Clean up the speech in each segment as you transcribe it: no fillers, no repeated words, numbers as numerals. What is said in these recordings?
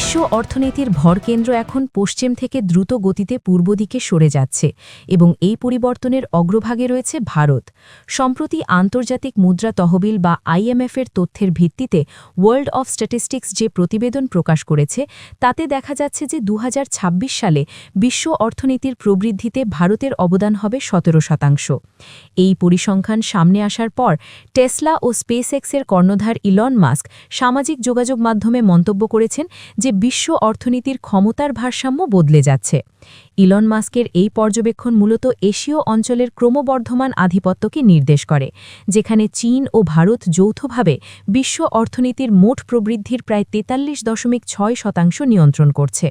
বিশ্ব অর্থনীতির ভরকেন্দ্র এখন পশ্চিম থেকে দ্রুত গতিতে পূর্ব দিকে সরে যাচ্ছে এবং এই পরিবর্তনের অগ্রভাগে রয়েছে ভারত। সম্প্রতি আন্তর্জাতিক মুদ্রা তহবিল বা আইএমএফের তথ্যের ভিত্তিতে ওয়ার্ল্ড অফ স্ট্যাটিস্টিক্স যে প্রতিবেদন প্রকাশ করেছে তাতে দেখা যাচ্ছে যে 2026 সালে বিশ্ব অর্থনীতির প্রবৃদ্ধিতে ভারতের অবদান হবে 17%। এই পরিসংখ্যান সামনে আসার পর টেসলা ও স্পেসএক্সের কর্ণধার ইলন মাস্ক সামাজিক যোগাযোগ মাধ্যমে মন্তব্য করেছেন যে বিশ্ব অর্থনীতির ক্ষমতার ভারসাম্য বদলে যাচ্ছে। ইলন মাস্কের এই পর্যবেক্ষণ মূলত এশীয় অঞ্চলের ক্রমবর্ধমান আধিপত্যকে নির্দেশ করে, যেখানে চীন ও ভারত যৌথভাবে বিশ্ব অর্থনীতির মোট প্রবৃদ্ধির প্রায় 43.6% নিয়ন্ত্রণ করছে।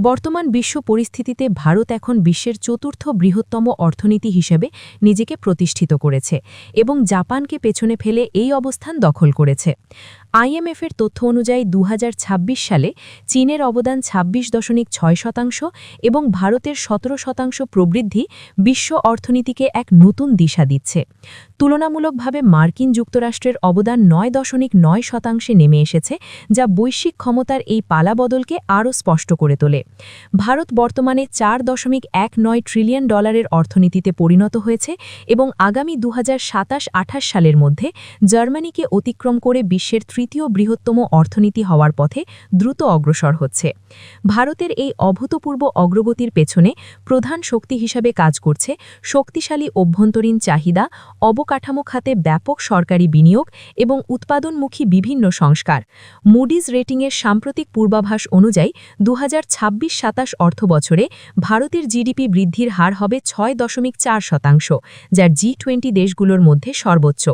বর্তমান বিশ্ব পরিস্থিতিতে ভারত এখন বিশ্বের চতুর্থ বৃহত্তম অর্থনীতি হিসেবে নিজেকে প্রতিষ্ঠিত করেছে এবং জাপানকে পেছনে ফেলে এই অবস্থান দখল করেছে। আইএমএফের তথ্য অনুযায়ী 2026 সালে চীনের অবদান 26.6% এবং ভারতের 17% প্রবৃদ্ধি বিশ্ব অর্থনীতিকে এক নতুন দিশা দিচ্ছে। তুলনামূলকভাবে মার্কিন যুক্তরাষ্ট্রের অবদান 9.9% নেমে এসেছে, যা বৈশ্বিক ক্ষমতার এই পালাবদলকে আরও স্পষ্ট করে তোলে। ভারত বর্তমানে $4.19 ট্রিলিয়ন অর্থনীতিতে পরিণত হয়েছে এবং আগামী 2027-28 সালের মধ্যে জার্মানিকে অতিক্রম করে বিশ্বের তৃতীয় বৃহত্তম অর্থনীতি হওয়ার পথে দ্রুত অগ্রসর হচ্ছে। ভারতের এই অভূতপূর্ব অগ্রগতির পেছনে প্রধান শক্তি হিসাবে কাজ করছে শক্তিশালী অভ্যন্তরীণ চাহিদা, অবকাঠামো খাতে ব্যাপক সরকারি বিনিয়োগ এবং উৎপাদনমুখী বিভিন্ন সংস্কার। মুডিজ রেটিংয়ের সাম্প্রতিক পূর্বাভাস অনুযায়ী 2026-27 অর্থবছরে ভারতের জিডিপি বৃদ্ধির হার হবে 6.4%, যার G20 দেশগুলোর মধ্যে সর্বোচ্চ।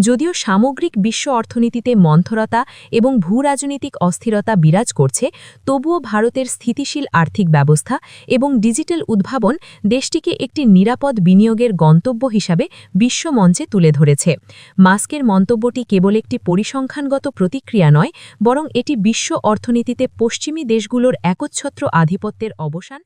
যদিও সামগ্রিক বিশ্ব অর্থনীতিতে মন্থরতা এবং ভূরাজনৈতিক অস্থিরতা বিরাজ করছে, তবুও ভারতের স্থিতিশীল আর্থিক ব্যবস্থা এবং ডিজিটাল উদ্ভাবন দেশটিকে একটি নিরাপদ বিনিয়োগের গন্তব্য হিসাবে বিশ্বমঞ্চে তুলে ধরেছে। মাস্কের মন্তব্যটি কেবল একটি পরিসংখ্যানগত প্রতিক্রিয়া নয়, বরং এটি বিশ্ব অর্থনীতিতে পশ্চিমী দেশগুলোর একচ্ছত্র আধিপত্যের অবসান